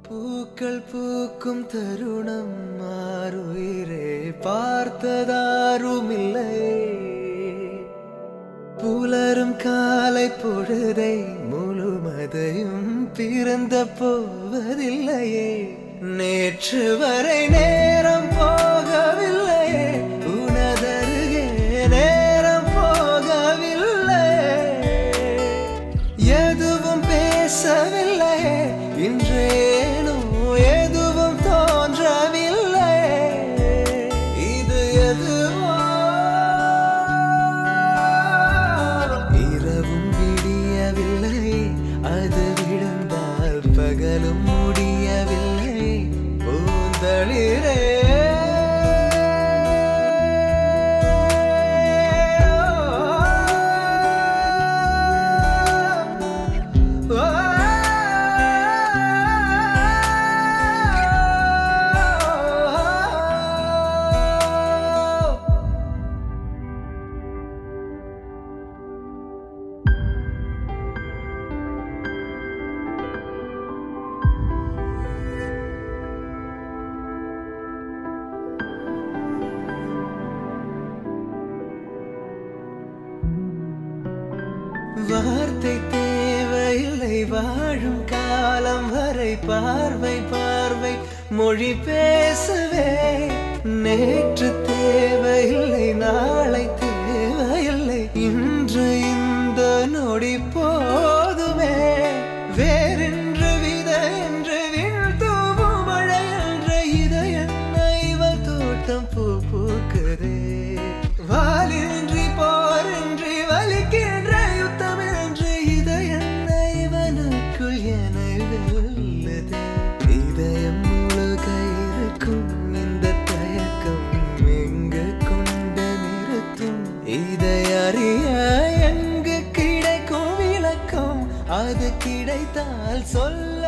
பூக்கள் பூக்கும் தருணம் மாறுயிரே பார்த்ததாருமில்லை. புலரும் காலை பொழுதை முழுமதையும் பிறந்த போவதில்லையே. நேற்று வரை நேரம் போகவில்லையே, உனதருகே நேரம் போகவில்லை. எதுவும் பேசவில்லையே, இன்றேனோ எதுவும் தோன்றவில்லை. இது எதுவோ இரவும் விடியவில்லை, அது விழுந்தால் பகலும் முடியவில்லை. பூந்தளிரே வார்த்தை தேவையில்லை, வாழும் காலம் வரை பார்வை பார்வை மொழி பேசவே. நேற்று தேவையில்லை, நாளை தேவையில்லை, இன்று இந்த நொடி போதுமே. வேறென்று விதை என்று வீழ்த்தூவும் மழை என்ற இதயன்ன இவள் தோட்டம் பூ பூக்குதே. வாலின்றி போரின்றி வலிக்கின்ற யுத்தம் என்று இதயன்ன இவனுக்குள் என வெல்லுதே. இதயம் முழுக இருக்கும் இந்த தயக்கம் எங்கு கொண்டு நிறுத்தும்? இதை அறிய எங்கு கிடைக்கும் விளக்கம்? அது கிடைத்தால் சொல்ல